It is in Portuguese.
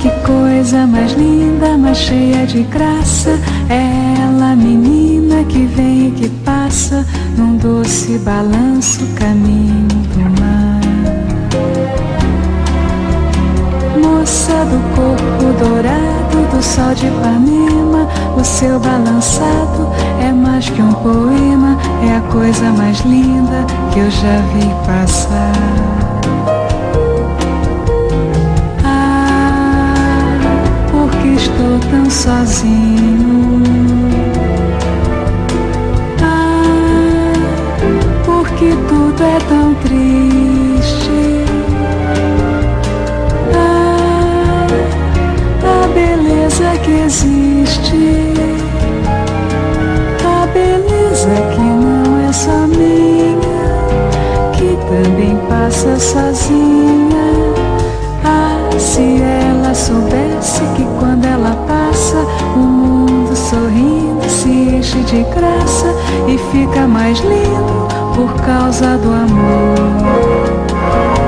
que coisa mais linda, mais cheia de graça. É ela, menina que vem e que passa num doce balanço, caminho do mar. Moça do corpo dourado do sol de Ipanema, o seu balançado é mais que um poema, é a coisa mais linda que eu já vi passar. Estou tão sozinho. Ah, porque tudo é tão triste. Ah, a beleza que existe, a beleza que não é só minha, que também passa sozinha. Ah, se ela soubesse que quando ela passa, o mundo sorrindo se enche de graça e fica mais lindo por causa do amor.